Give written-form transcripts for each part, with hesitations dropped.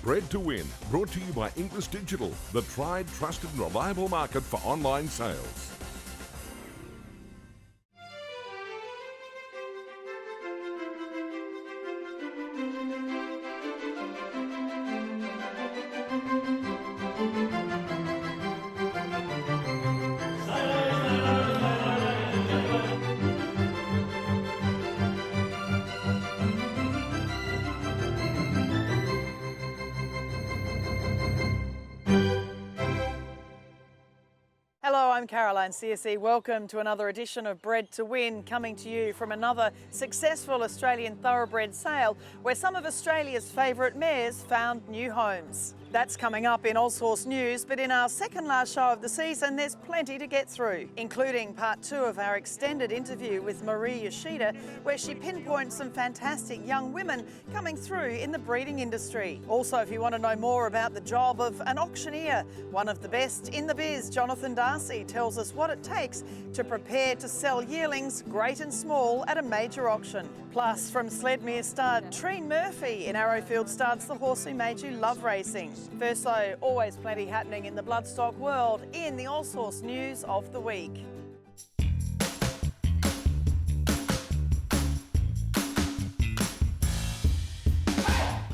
Bred To Win, brought to you by Inglis Digital, the tried, trusted and reliable market for online sales. Hello, I'm Caroline Searcy. Welcome to another edition of Bred To Win, coming to you from another successful Australian thoroughbred sale where some of Australia's favourite mares found new homes. That's coming up in Aushorse News, but in our second last show of the season, there's plenty to get through, including part 2 of our extended interview with Marie Yoshida, where she pinpoints some fantastic young women coming through in the breeding industry. Also, if you want to know more about the job of an auctioneer, one of the best in the biz, Jonathan Darcy, tells us what it takes to prepare to sell yearlings, great and small, at a major auction. Plus, from Sledmere stud Treen Murphy in Arrowfield studs, the horse who made you love racing. First though, always plenty happening in the bloodstock world in the Aushorse News of the week.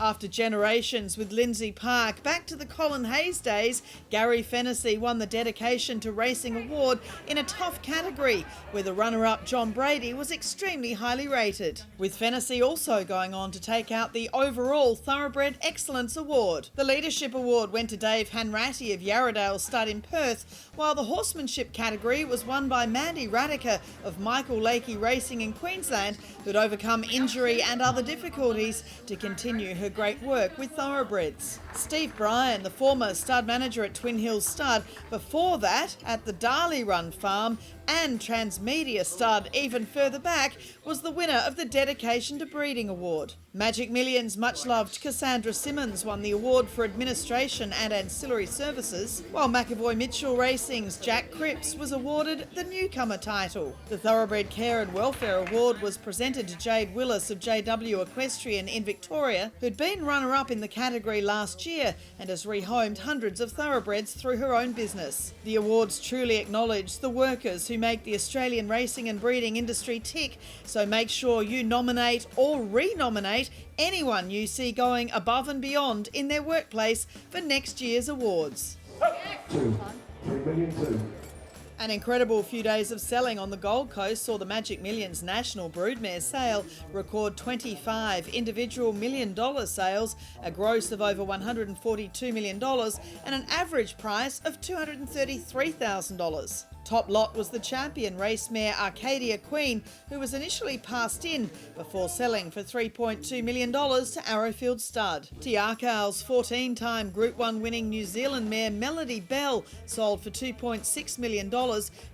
After generations with Lindsay Park, back to the Colin Hayes days, Gary Fennessy won the Dedication to Racing Award in a tough category, where the runner-up John Brady was extremely highly rated, with Fennessy also going on to take out the overall Thoroughbred Excellence Award. The Leadership Award went to Dave Hanratty of Yarradale Stud in Perth, while the Horsemanship category was won by Mandy Radica of Michael Lakey Racing in Queensland, who'd overcome injury and other difficulties to continue her great work with thoroughbreds. Steve Bryan, the former stud manager at Twin Hills Stud, before that at the Darley Run Farm and Transmedia Stud even further back, was the winner of the Dedication to Breeding Award. Magic Millions' much-loved Cassandra Simmons won the award for administration and ancillary services, while McAvoy Mitchell Racing's Jack Cripps was awarded the newcomer title. The Thoroughbred Care and Welfare Award was presented to Jade Willis of JW Equestrian in Victoria, who'd been runner-up in the category last year and has rehomed hundreds of thoroughbreds through her own business. The awards truly acknowledge the workers who make the Australian racing and breeding industry tick, so make sure you nominate or re-nominate anyone you see going above and beyond in their workplace for next year's awards. 3,000,002. An incredible few days of selling on the Gold Coast saw the Magic Millions National Broodmare Sale record 25 individual $1 million sales, a gross of over $142 million and an average price of $233,000. Top lot was the champion race mare Arcadia Queen, who was initially passed in before selling for $3.2 million to Arrowfield Stud. Tiarcal's 14-time Group 1 winning New Zealand mare Melody Bell sold for $2.6 million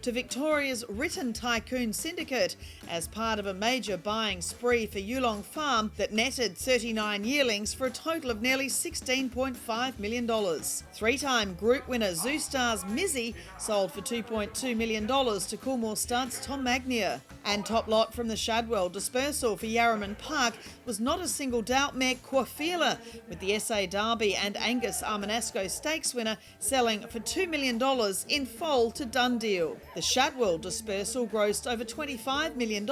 to Victoria's Written Tycoon Syndicate as part of a major buying spree for Yulong Farm that netted 39 yearlings for a total of nearly $16.5 million. Three-time group winner Zoostar's Mizzy sold for $2.2 million to Coolmore Stud's Tom Magnier. And top lot from the Shadwell Dispersal for Yarraman Park was not a single doubt mare Quaffila, with the SA Derby and Angus Armanasco Stakes winner selling for $2 million in foal to done deal. The Shadwell Dispersal grossed over $25 million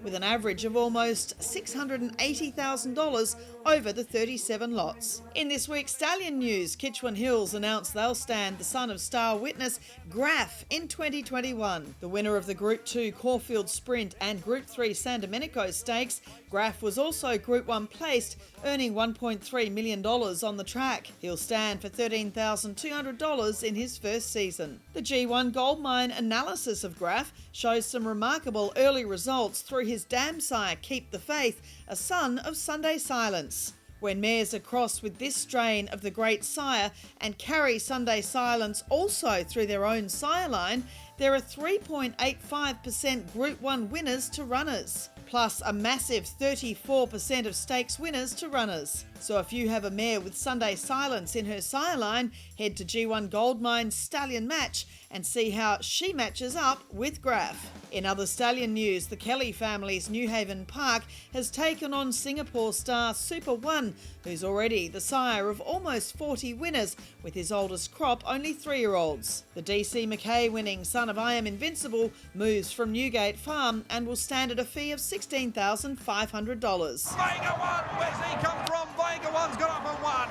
with an average of almost $680,000 over the 37 lots. In this week's stallion news, Kitchwan Hills announced they'll stand the son of star witness Graf in 2021. The winner of the Group 2 Caulfield Sprint and Group 3 San Domenico Stakes, Graf was also Group 1 placed, earning $1.3 million on the track. He'll stand for $13,200 in his first season. The G1 Goldmine analysis of Graf shows some remarkable early results through his dam sire Keep the Faith, a son of Sunday Silence. When mares are crossed with this strain of the Great Sire and carry Sunday Silence also through their own sire line, there are 3.85% Group 1 winners to runners, plus a massive 34% of stakes winners to runners. So if you have a mare with Sunday Silence in her sire line, head to G1 Goldmine's Stallion Match and see how she matches up with Graf. In other stallion news, the Kelly family's Newhaven Park has taken on Singapore star Super One, who's already the sire of almost 40 winners, with his oldest crop only 3-year-olds. The DC McKay winning son of I Am Invincible moves from Newgate Farm and will stand at a fee of $16,500. Vega One, where's he come from? Vega One's got up and won.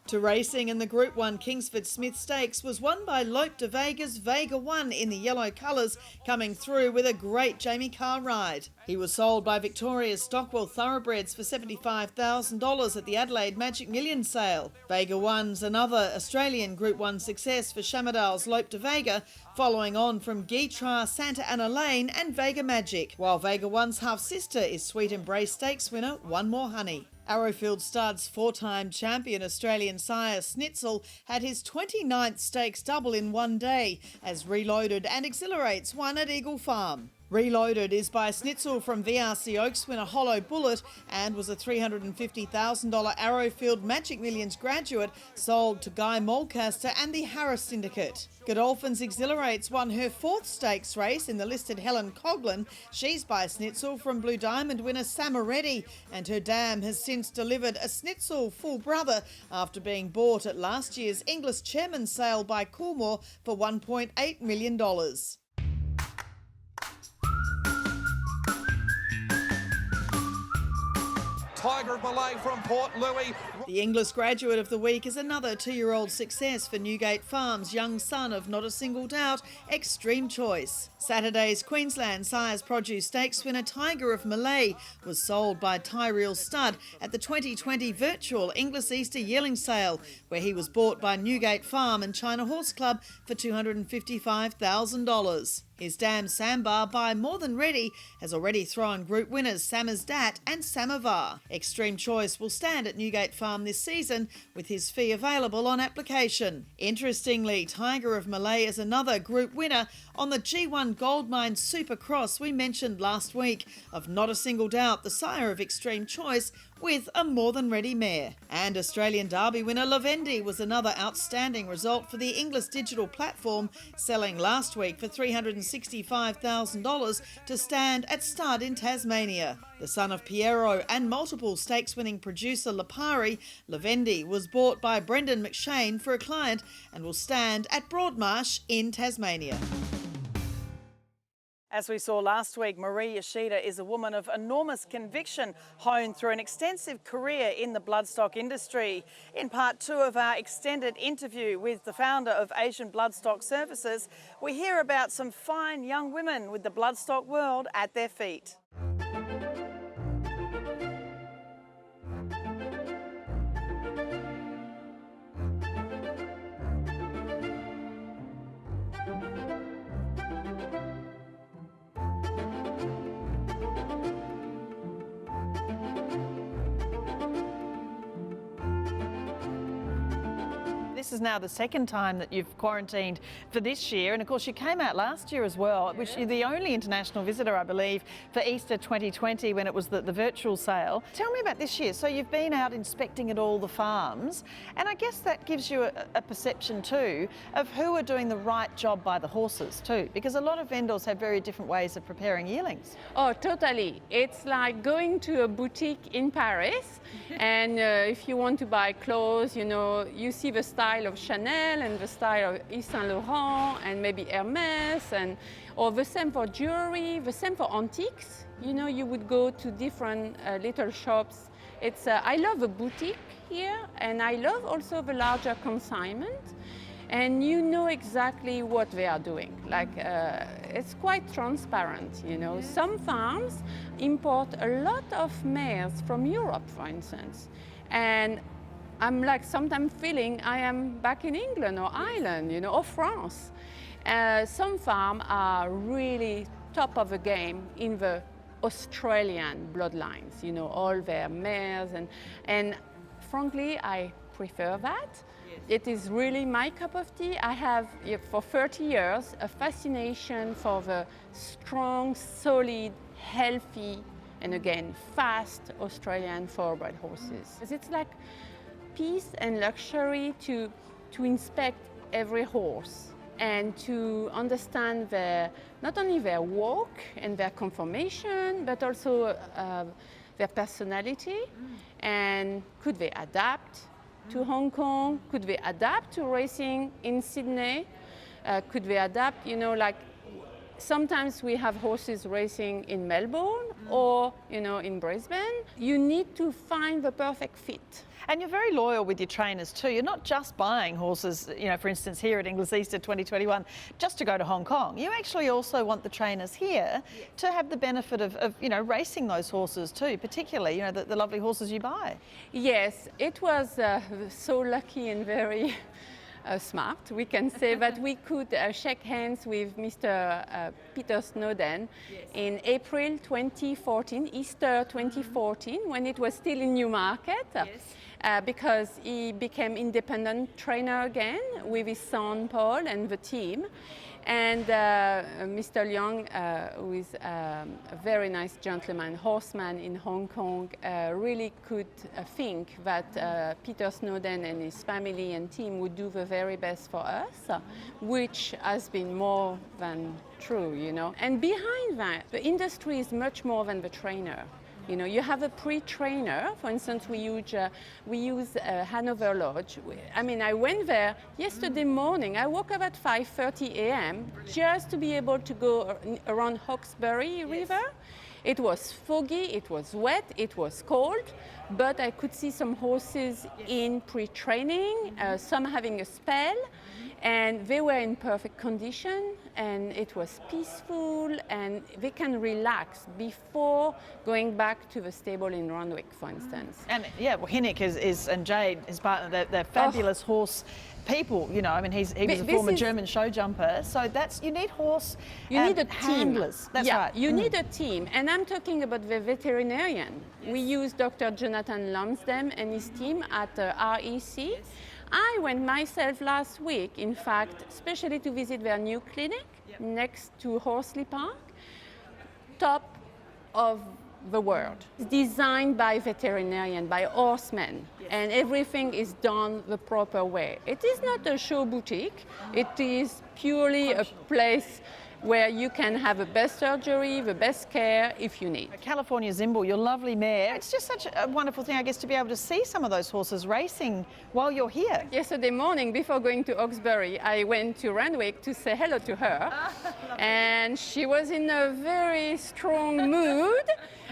To racing, and the Group 1 Kingsford Smith Stakes was won by Lope de Vega's Vega One in the yellow colours, coming through with a great Jamie Carr ride. He was sold by Victoria's Stockwell Thoroughbreds for $75,000 at the Adelaide Magic Millions Sale. Vega One's another Australian Group 1 success for Shamardale's Lope de Vega, following on from Guitra, Santa Ana Lane and Vega Magic, while Vega One's half-sister is Sweet Embrace Stakes winner One More Honey. Arrowfield Stud's 4-time champion Australian sire Snitzel had his 29th stakes double in one day as Reloaded and Exhilarates won at Eagle Farm. Reloaded is by Snitzel from VRC Oaks winner Hollow Bullet and was a $350,000 Arrowfield Magic Millions Graduate sold to Guy Mulcaster and the Harris Syndicate. Godolphin's Exhilarates won her 4th stakes race in the listed Helen Coghlan. She's by Snitzel from Blue Diamond winner Samaretti, and her dam has since delivered a Snitzel full brother after being bought at last year's Inglis Chairman's Sale by Coolmore for $1.8 million. Tiger of Malay from Port Louis. The Inglis Graduate of the Week is another 2-year-old success for Newgate Farm's young son of Not a Single Doubt, Extreme Choice. Saturday's Queensland Sires Produce Stakes winner Tiger of Malay was sold by Tyrrell Stud at the 2020 virtual Inglis Easter Yearling Sale, where he was bought by Newgate Farm and China Horse Club for $255,000. His dam Sambar by More Than Ready has already thrown group winners Samazdat and Samovar. Extreme Choice will stand at Newgate Farm this season with his fee available on application. Interestingly, Tiger of Malay is another group winner on the G1 Goldmine Supercross we mentioned last week of Not a Single Doubt, the sire of Extreme Choice, with a More Than Ready mare. And Australian Derby winner Lavendi was another outstanding result for the Inglis digital platform, selling last week for $365,000 to stand at stud in Tasmania. The son of Piero and multiple stakes-winning producer Lipari, Lavendi was bought by Brendan McShane for a client and will stand at Broadmarsh in Tasmania. As we saw last week, Marie Yoshida is a woman of enormous conviction, honed through an extensive career in the bloodstock industry. In part 2 of our extended interview with the founder of Asian Bloodstock Services, we hear about some fine young women with the bloodstock world at their feet. This is now the second time that you've quarantined for this year, and of course you came out last year as well, which you're the only international visitor, I believe, for Easter 2020 when it was the virtual sale. Tell me about this year. So you've been out inspecting at all the farms, and I guess that gives you a perception too of who are doing the right job by the horses too, because a lot of vendors have very different ways of preparing yearlings. Oh, totally. It's like going to a boutique in Paris, and if you want to buy clothes, you know, you see the style of Chanel and the style of Yves Saint Laurent and maybe Hermes, and or the same for jewelry, the same for antiques. You know, you would go to different little shops. It's I love the boutique here, and I love also the larger consignment. And you know exactly what they are doing. Like it's quite transparent, you know. Some farms import a lot of mares from Europe, for instance, and I'm like sometimes feeling I am back in England or Ireland, you know, or France. Some farms are really top of the game in the Australian bloodlines, you know, all their mares, and frankly, I prefer that. Yes. It is really my cup of tea. I have, for 30 years, a fascination for the strong, solid, healthy, and again, fast Australian thoroughbred horses. It's like peace and luxury to inspect every horse and to understand not only their walk and their conformation, but also their personality. And could they adapt to Hong Kong? Could they adapt to racing in Sydney? Could they adapt, like sometimes we have horses racing in Melbourne or, in Brisbane. You need to find the perfect fit. And you're very loyal with your trainers too. You're not just buying horses, for instance, here at Inglis Easter 2021, just to go to Hong Kong. You actually also want the trainers here to have the benefit of racing those horses too, particularly, the lovely horses you buy. Yes, it was so lucky and very smart, we can say, that we could shake hands with Mr. Peter Snowden in April 2014, Easter 2014, when it was still in Newmarket. Because he became independent trainer again with his son Paul and the team. And Mr. Leong, who is a very nice gentleman, horseman in Hong Kong, really could think that Peter Snowden and his family and team would do the very best for us, which has been more than true, And behind that, the industry is much more than the trainer. You have a pre-trainer. For instance, we use Hanover Lodge. I went there yesterday morning. I woke up at 5:30 a.m. just to be able to go around Hawkesbury River. It was foggy, it was wet, it was cold, but I could see some horses in pre-training, some having a spell, and they were in perfect condition, and it was peaceful, and they can relax before going back to the stable in Randwick, for instance. And Hinnick and Jade, his partner, they're fabulous horse people. He was a former German show jumper. So you need horse. You need a team. Handlers. That's right. You need a team, and I'm talking about the veterinarian. We use Dr. Jonathan Lumsden and his team at REC. I went myself last week, in fact, especially to visit their new clinic next to Horsley Park. Top of the world. It's designed by veterinarian, by horsemen, and everything is done the proper way. It is not a show boutique. It is purely a place where you can have the best surgery, the best care if you need. California Zimble, your lovely mare. It's just such a wonderful thing, I guess, to be able to see some of those horses racing while you're here. Yesterday morning, before going to Hawkesbury, I went to Randwick to say hello to her. And she was in a very strong mood,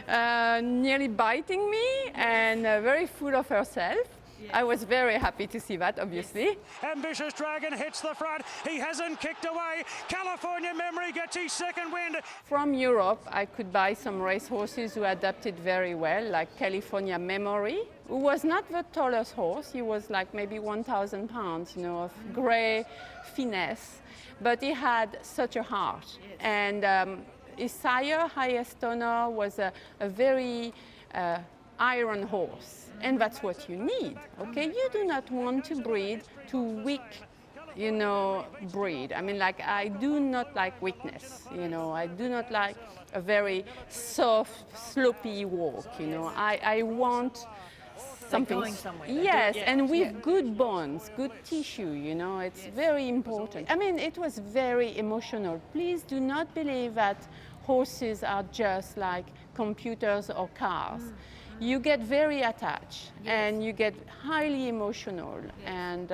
nearly biting me, and very full of herself. I was very happy to see that, obviously. Ambitious Dragon hits the front. He hasn't kicked away. California Memory gets his second wind. From Europe, I could buy some race horses who adapted very well, like California Memory, who was not the tallest horse. He was like maybe 1,000 pounds, of grey finesse. But he had such a heart. And his sire, Highest Honor, was a very iron horse. And that's what you need, okay? You do not want to breed to weak, breed. I do not like weakness, I do not like a very soft, sloppy walk, I want something. Going somewhere. Yes, and with good bones, good tissue, it's very important. It was very emotional. Please do not believe that horses are just like computers or cars. You get very attached, and you get highly emotional, and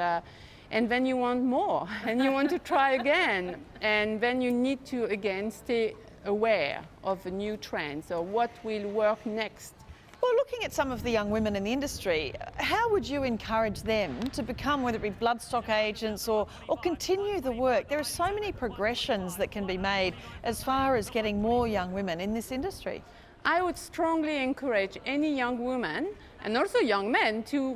then you want more, and you want to try again, and then you need to again stay aware of the new trends or what will work next. Well, looking at some of the young women in the industry, how would you encourage them to become, whether it be bloodstock agents or continue the work? There are so many progressions that can be made as far as getting more young women in this industry. I would strongly encourage any young woman and also young men to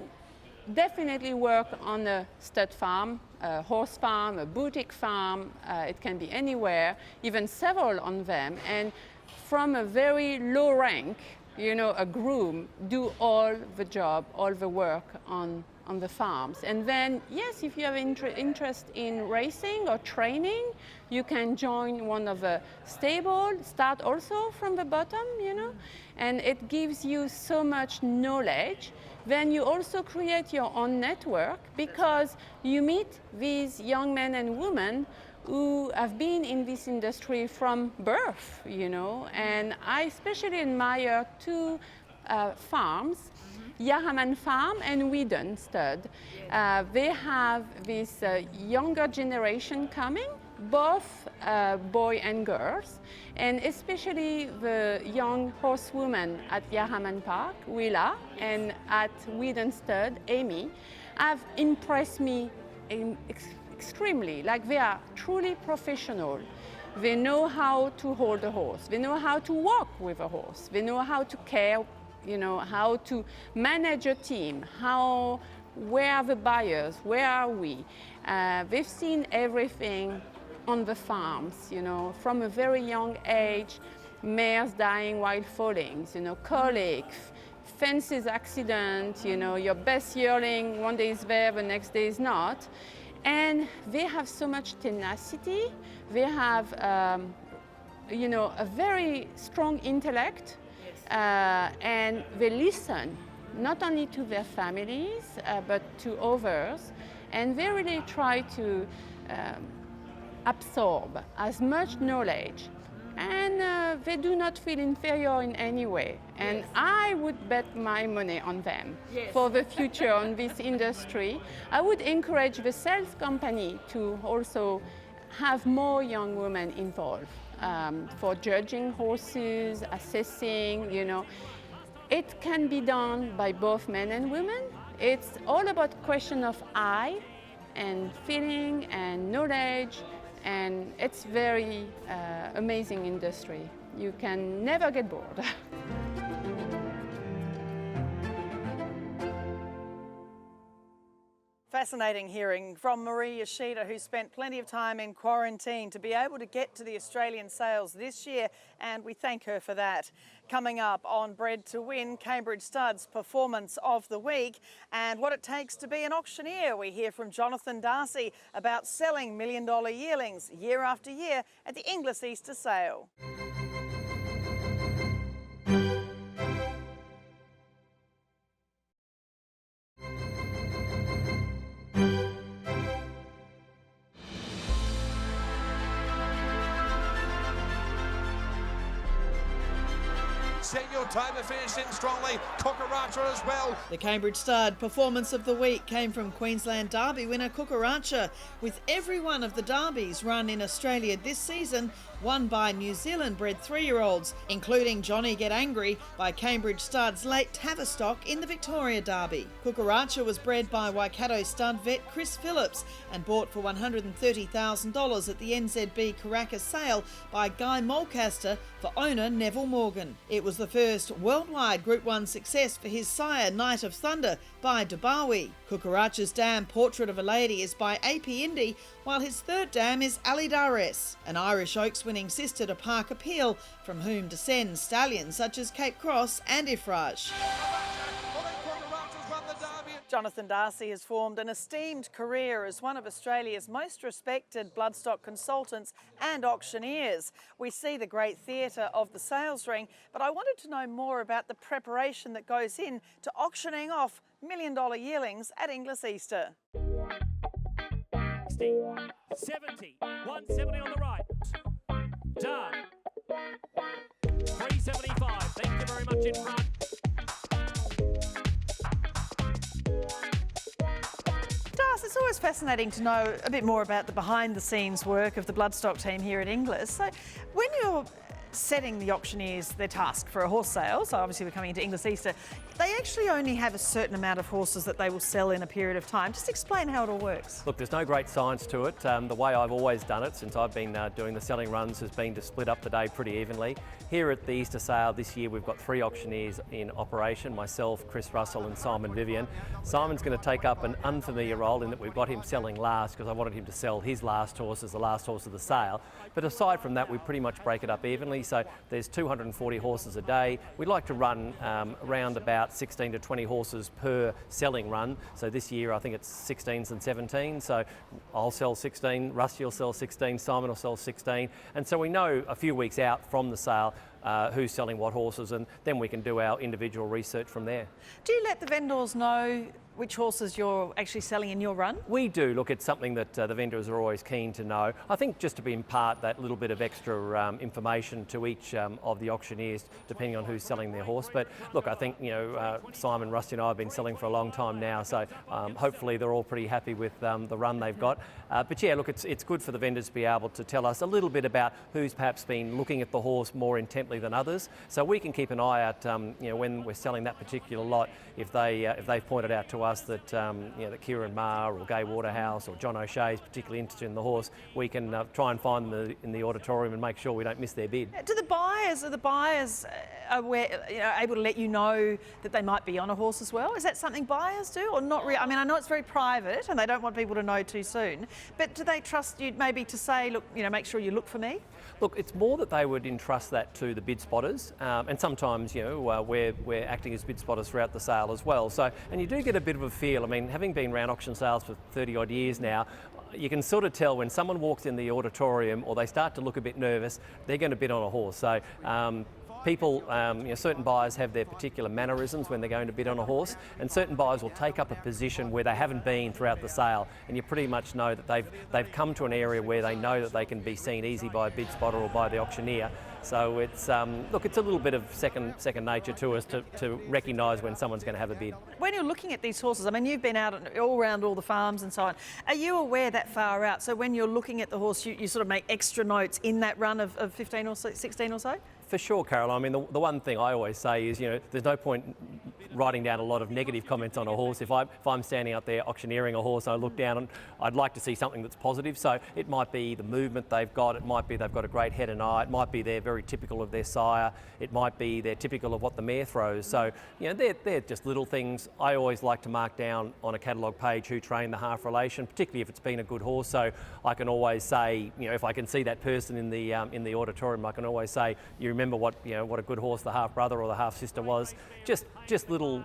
definitely work on a stud farm, a horse farm, a boutique farm. It can be anywhere, even several on them. And from a very low rank, you know, a groom do all the job, all the work on the farms. And then, yes, if you have interest in racing or training, you can join one of the stables, start also from the bottom, you know, and it gives you so much knowledge. Then you also create your own network because you meet these young men and women who have been in this industry from birth, you know, and I especially admire two farms, Yarraman Farm and Whedon Stud. They have this younger generation coming, both boy and girls, and especially the young horsewoman at Yarraman Park, Willa, and at Whedon Stud, Amy, have impressed me extremely. Like, they are truly professional. They know how to hold a horse. They know how to walk with a horse. They know how to care, you know, how to manage a team, where are the buyers, where are we? They've seen everything on the farms, you know, from a very young age, mares dying while falling, you know, colic, fences accident, you know, your best yearling, one day is there, the next day is not. And they have so much tenacity. They have, you know, a very strong intellect, and they listen not only to their families, but to others. And they really try to absorb as much knowledge. And they do not feel inferior in any way. And I would bet my money on them for the future on this industry. I would encourage the sales company to also have more young women involved for judging horses, assessing, you know. It can be done by both men and women. It's all about question of eye and feeling and knowledge. And it's very amazing industry. You can never get bored. Fascinating hearing from Marie Yoshida, who spent plenty of time in quarantine to be able to get to the Australian sales this year, and we thank her for that. Coming up on Bred to Win, Cambridge Stud's Performance of the Week and what it takes to be an auctioneer. We hear from Jonathan Darcy about selling $1 million yearlings year after year at the Inglis Easter sale. Senior Timer finished in strongly. Cucaracha as well. The Cambridge Stud Performance of the Week came from Queensland Derby winner Cucaracha, with every one of the derbies run in Australia this season won by New Zealand-bred 3-year-olds, including Johnny Get Angry by Cambridge Stud's late Tavistock in the Victoria Derby. Cucaracha was bred by Waikato stud vet Chris Phillips and bought for $130,000 at the NZB Caracas sale by Guy Mulcaster for owner Neville Morgan. It was the first worldwide Group 1 success for his sire Knight of Thunder by Dubawi. Cucaracha's dam Portrait of a Lady is by AP Indy, while his third dam is Alidares, an Irish Oaks winning sister to Park Appeal, from whom descend stallions such as Cape Cross and Ifraj. Jonathan Darcy has formed an esteemed career as one of Australia's most respected bloodstock consultants and auctioneers. We see the great theatre of the sales ring, but I wanted to know more about the preparation that goes in to auctioning off $1 million yearlings at Inglis Easter. 70, 170 on the right. Done. 375. Thank you very much in front. Das, it's always fascinating to know a bit more about the behind-the-scenes work of the bloodstock team here at Inglis. So when you're setting the auctioneers their task for a horse sale, so obviously we're coming into Inglis Easter, They actually only have a certain amount of horses that they will sell in a period of time. Just explain how it all works. Look, there's no great science to it. The way I've always done it since I've been doing the selling runs has been to split up the day pretty evenly. Here at the Easter sale this year, we've got 3 auctioneers in operation, myself, Chris Russell and Simon Vivian. Simon's going to take up an unfamiliar role in that we've got him selling last because I wanted him to sell his last horse as the last horse of the sale. But aside from that, we pretty much break it up evenly. So there's 240 horses a day. We like to run around about 16 to 20 horses per selling run. So this year I think it's 16s and 17. So I'll sell 16, Rusty will sell 16, Simon will sell 16. And so we know a few weeks out from the sale who's selling what horses, and then we can do our individual research from there. Do you let the vendors know which horses you're actually selling in your run? We do. Look, it's something that the vendors are always keen to know. I think just to impart that little bit of extra information to each of the auctioneers, depending on who's selling their horse. But look, I think, Simon, Rusty and I have been selling for a long time now, so hopefully they're all pretty happy with the run they've got. But yeah, look, it's good for the vendors to be able to tell us a little bit about who's perhaps been looking at the horse more intently than others. So we can keep an eye out, when we're selling that particular lot, if they've pointed out to us that that Kieran Marr or Gay Waterhouse or John O'Shea is particularly interested in the horse, we can try and find them in the auditorium and make sure we don't miss their bid. Are the buyers aware, able to let you know that they might be on a horse as well? Is that something buyers do or not really? I mean, I know it's very private and they don't want people to know too soon, but do they trust you maybe to say, look, make sure you look for me? Look, it's more that they would entrust that to the bid spotters, and sometimes, we're acting as bid spotters throughout the sale as well. So, and you do get a bit of a feel. I mean, having been around auction sales for 30 odd years now, you can sort of tell when someone walks in the auditorium or they start to look a bit nervous, they're going to bid on a horse. So people, certain buyers have their particular mannerisms when they're going to bid on a horse, and certain buyers will take up a position where they haven't been throughout the sale, and you pretty much know that they've come to an area where they know that they can be seen easy by a bid spotter or by the auctioneer. So it's it's a little bit of second nature to us to recognise when someone's going to have a bid. When you're looking at these horses, I mean, you've been out all around all the farms and so on. Are you aware that far out? So when you're looking at the horse, you sort of make extra notes in that run of 15 or 16 or so? For sure, Caroline. I mean, the one thing I always say is, there's no point writing down a lot of negative comments on a horse. If I'm standing out there auctioneering a horse, I look down and I'd like to see something that's positive. So it might be the movement they've got, it might be they've got a great head and eye, it might be they're very typical of their sire, it might be they're typical of what the mare throws. So, they're just little things. I always like to mark down on a catalogue page who trained the half relation, particularly if it's been a good horse. So I can always say, if I can see that person in the auditorium, I can always say, you remember what a good horse the half brother or the half sister was. Just little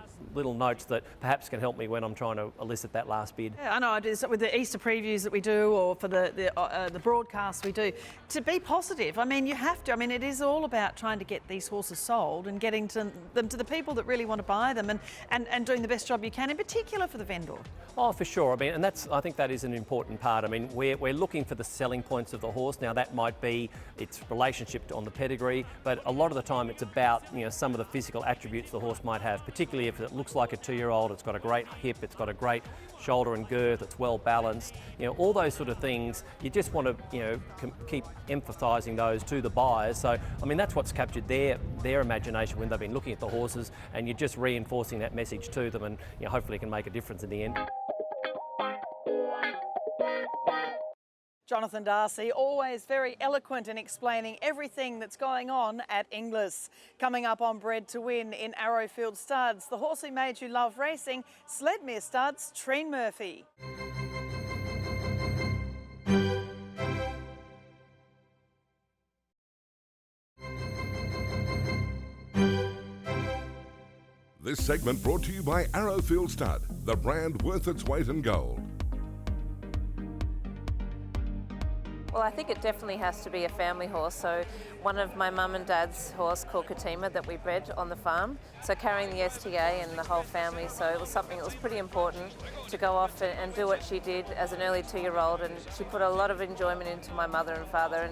notes that perhaps can help me when I'm trying to elicit that last bid. Yeah, I know. I do with the Easter previews that we do, or for the broadcasts we do, to be positive. I mean, you have to. I mean, it is all about trying to get these horses sold and getting them to the people that really want to buy them, and doing the best job you can, in particular for the vendor. Oh, for sure. I mean, and I think that is an important part. I mean, we're looking for the selling points of the horse. Now, that might be its relationship on the pedigree, but a lot of the time it's about some of the physical attributes the horse might have, particularly if it looks like a 2-year-old. It's got a great hip, it's got a great shoulder and girth, it's well balanced. All those sort of things. You just want to keep emphasising those to the buyers. So I mean, that's what's captured their imagination when they've been looking at the horses, and you're just reinforcing that message to them, and hopefully it can make a difference in the end. Jonathan Darcy, always very eloquent in explaining everything that's going on at Inglis. Coming up on Bred to Win in Arrowfield Studs, the horse who made you love racing, Sledmere Studs, Treen Murphy. This segment brought to you by Arrowfield Stud, the brand worth its weight in gold. Well, I think it definitely has to be a family horse. So one of my mum and dad's horse called Katima that we bred on the farm. So carrying the STA and the whole family. So it was something that was pretty important to go off and do what she did as an early 2-year-old. And she put a lot of enjoyment into my mother and father.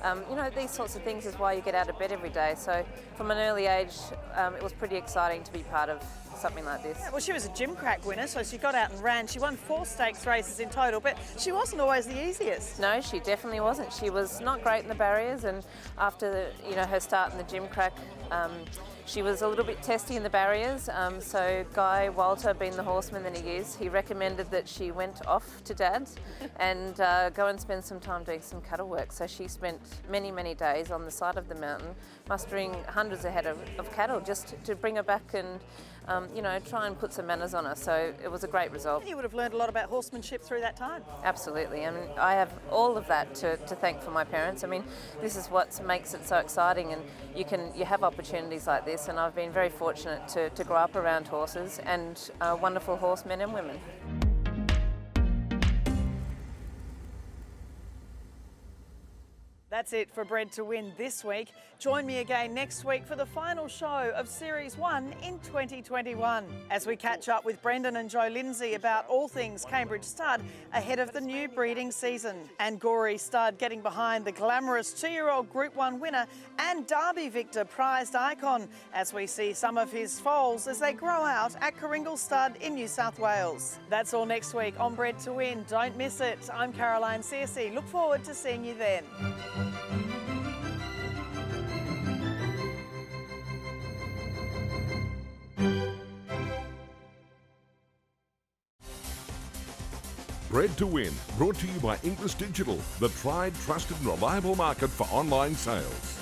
And these sorts of things is why you get out of bed every day. So from an early age, it was pretty exciting to be part of something like this. Yeah, well, she was a Gimcrack winner, so she got out and ran. She won 4 stakes races in total, but she wasn't always the easiest. No, she definitely wasn't. She was not great in the barriers, and after her start in the Gimcrack, she was a little bit testy in the barriers. So Guy Walter, being the horseman that he is, he recommended that she went off to Dad's and go and spend some time doing some cattle work. So she spent many, many days on the side of the mountain, mustering hundreds of head of cattle just to bring her back and try and put some manners on her. So it was a great result. And you would have learned a lot about horsemanship through that time. Absolutely. I mean, I have all of that to thank for my parents. I mean, this is what makes it so exciting, and you have opportunities like this, and I've been very fortunate to grow up around horses and wonderful horsemen and women. That's it for Bred to Win this week. Join me again next week for the final show of Series 1 in 2021 as we catch up with Brendan and Joe Lindsay about all things Cambridge stud ahead of the new breeding season. And Gory stud getting behind the glamorous 2-year-old Group 1 winner and Derby victor prized icon as we see some of his foals as they grow out at Coringal Stud in New South Wales. That's all next week on Bred to Win. Don't miss it. I'm Caroline Searcy. Look forward to seeing you then. Bred to Win, brought to you by Inglis Digital, the tried, trusted and reliable market for online sales.